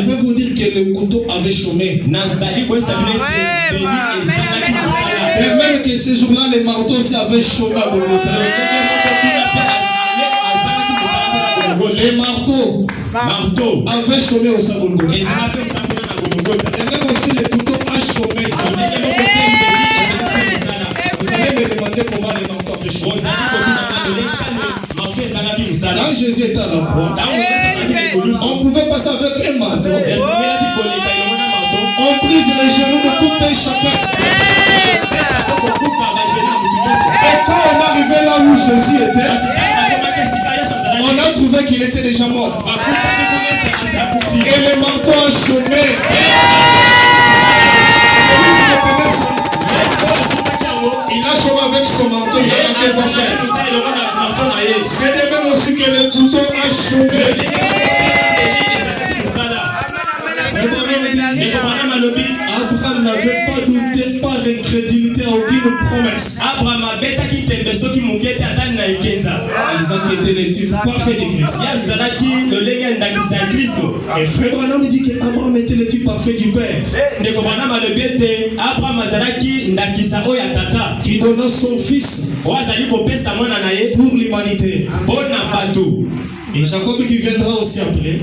vais vous dire que le couteau avait chômé. Et même que ce jour-là, les marteaux aussi avaient chômé à Golgotha. Les marteaux avaient chômé au Golgotha. Et même aussi les couteaux ont chômé. Vous allez me demander comment les marteaux avaient chômé. Quand Jésus était à la croix, on pouvait passer avec un marteau. On brise les genoux de tout un chacun. Et quand on arrivait là où Jésus était, on a trouvé qu'il était déjà mort. Et le marteau a chômé. Il a chômé avec son marteau. Il a fait quoi faire. C'est de même aussi que le couteau a chômé. Abraham n'avait pas douté, pas d'incrédulité à aucune promesse. Isaac était le type parfait de Christ. Et frère Branham dit qu'Abraham était le type parfait du Père. Qui donna son fils pour l'humanité. Et Jacob qui viendra aussi après,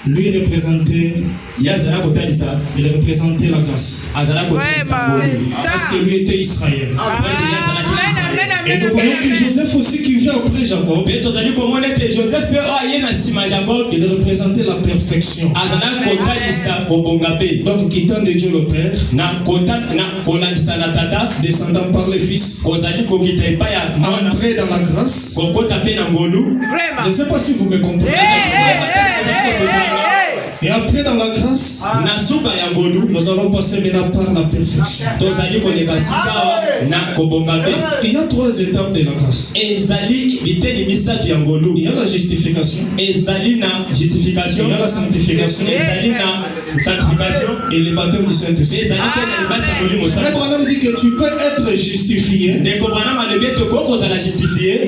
lui représentait, il représentait la grâce. Parce que lui était Israël. Et nous voyons que Joseph aussi qui vient après Jacob, il représentait la perfection. Donc quittant de Dieu le Père, descendant par le Fils, entrer dans la grâce. Je ne sais pas si vous me comprenez. Et après dans la grâce, nous allons passer maintenant par la perfection. Il y a 3 étapes de la grâce. Il y a la justification. Il y a la sanctification. Et le baptême du Saint-Esprit. Frère Branham dit que tu peux être justifié,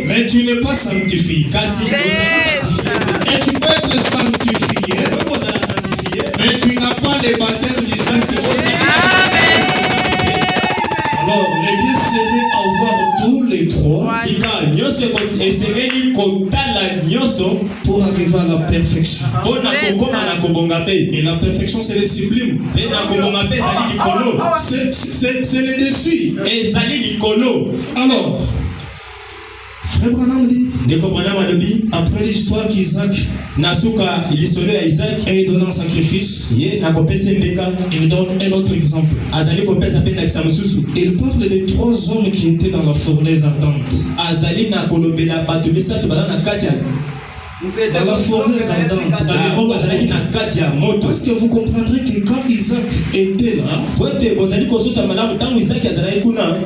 mais tu n'es pas sanctifié. Et tu peux être sanctifié, mais tu n'as pas le baptême du Saint-Esprit. Alors, le bien serait avoir tous les 3 pour arriver à la perfection. Et la perfection, c'est le sublime. C'est le dessus. Alors, Frère Branham dit, après l'histoire qu'Isaac et il donne un sacrifice, il donne un autre exemple. Il parle de 3 hommes qui étaient dans la fournaise ardente. Dans la fournaise ardente. Parce que vous comprendrez que quand Isaac était là,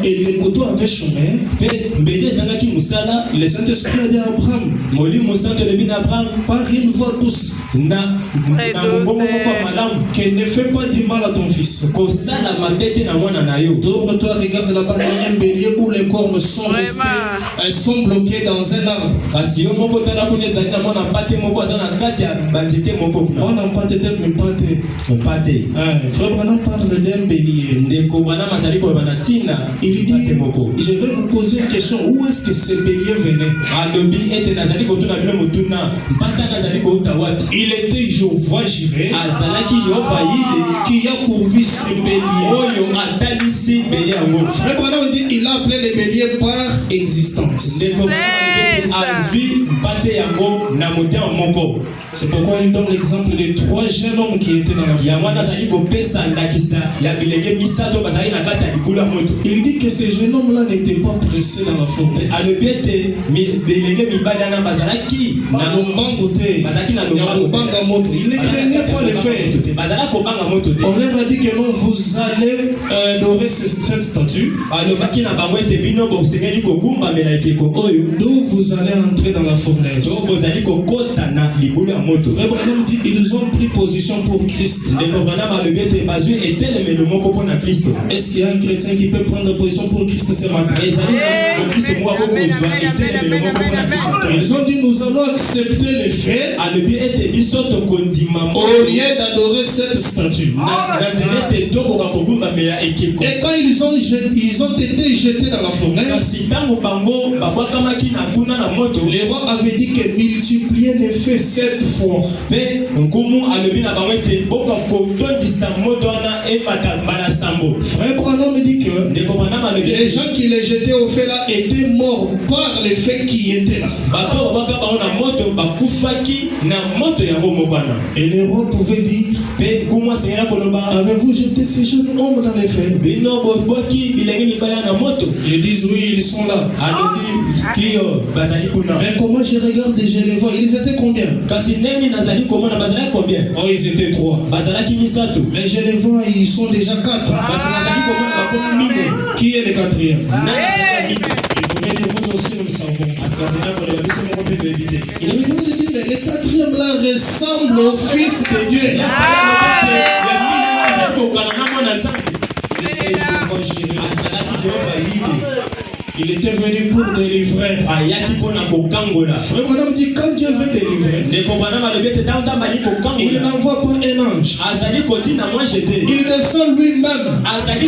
et le couteau avait chômé, le Saint-Esprit a dit à Abraham, par une voix douce, que ne fais pas du mal à ton fils. Tourne-toi, regarde là-bas un bélier où les cornes sont restés, sont bloqués dans un arbre. On n'a pas de Frère Branham parle d'un bélier. Il dit, je vais vous poser une question. Où est-ce que ce bélier venait? Il était Jéhovah Jireh qui a pourvu ce bélier. Frère Branham dit, il a appelé le bélier par existence. C'est pourquoi il donne l'exemple des 3 jeunes hommes qui étaient dans la fournaise. Il dit que ces jeunes hommes-là n'étaient pas pressés dans la fournaise. Ils ne craignaient pas le fait. On leur a dit que non, vous allez adorer cette statue. D'où vous allez entrer dans la fournaise. Frère Branham dit ils ont pris position pour Christ. Est-ce qu'il y a un chrétien qui peut prendre position pour Christ ce matin? Ils ont dit nous allons accepter les faits au lieu d'adorer cette statue. Et quand ils ont été jetés dans la fournaise, les rois avaient dit que multiplier les faits 7 fois. Frère Branham dit que les gens qui les jetaient au feu là étaient morts par les faits qui étaient là. Et les rois pouvaient dire, avez-vous jeté ces jeunes hommes dans les feux? Ils disent oui, ils sont là. Mais comment je regarde et je les vois? Ils étaient combien? Oh, ils étaient 3. Mais je les vois, ils sont déjà 4. Qui est le 4e? Nous aussi nous le savons. Il nous dit mais le 4e là ressemble au Fils de Dieu. Il était venu pour délivrer. Frère Branham dit quand Dieu veut délivrer, il n'envoie pas un ange. Il descend lui-même.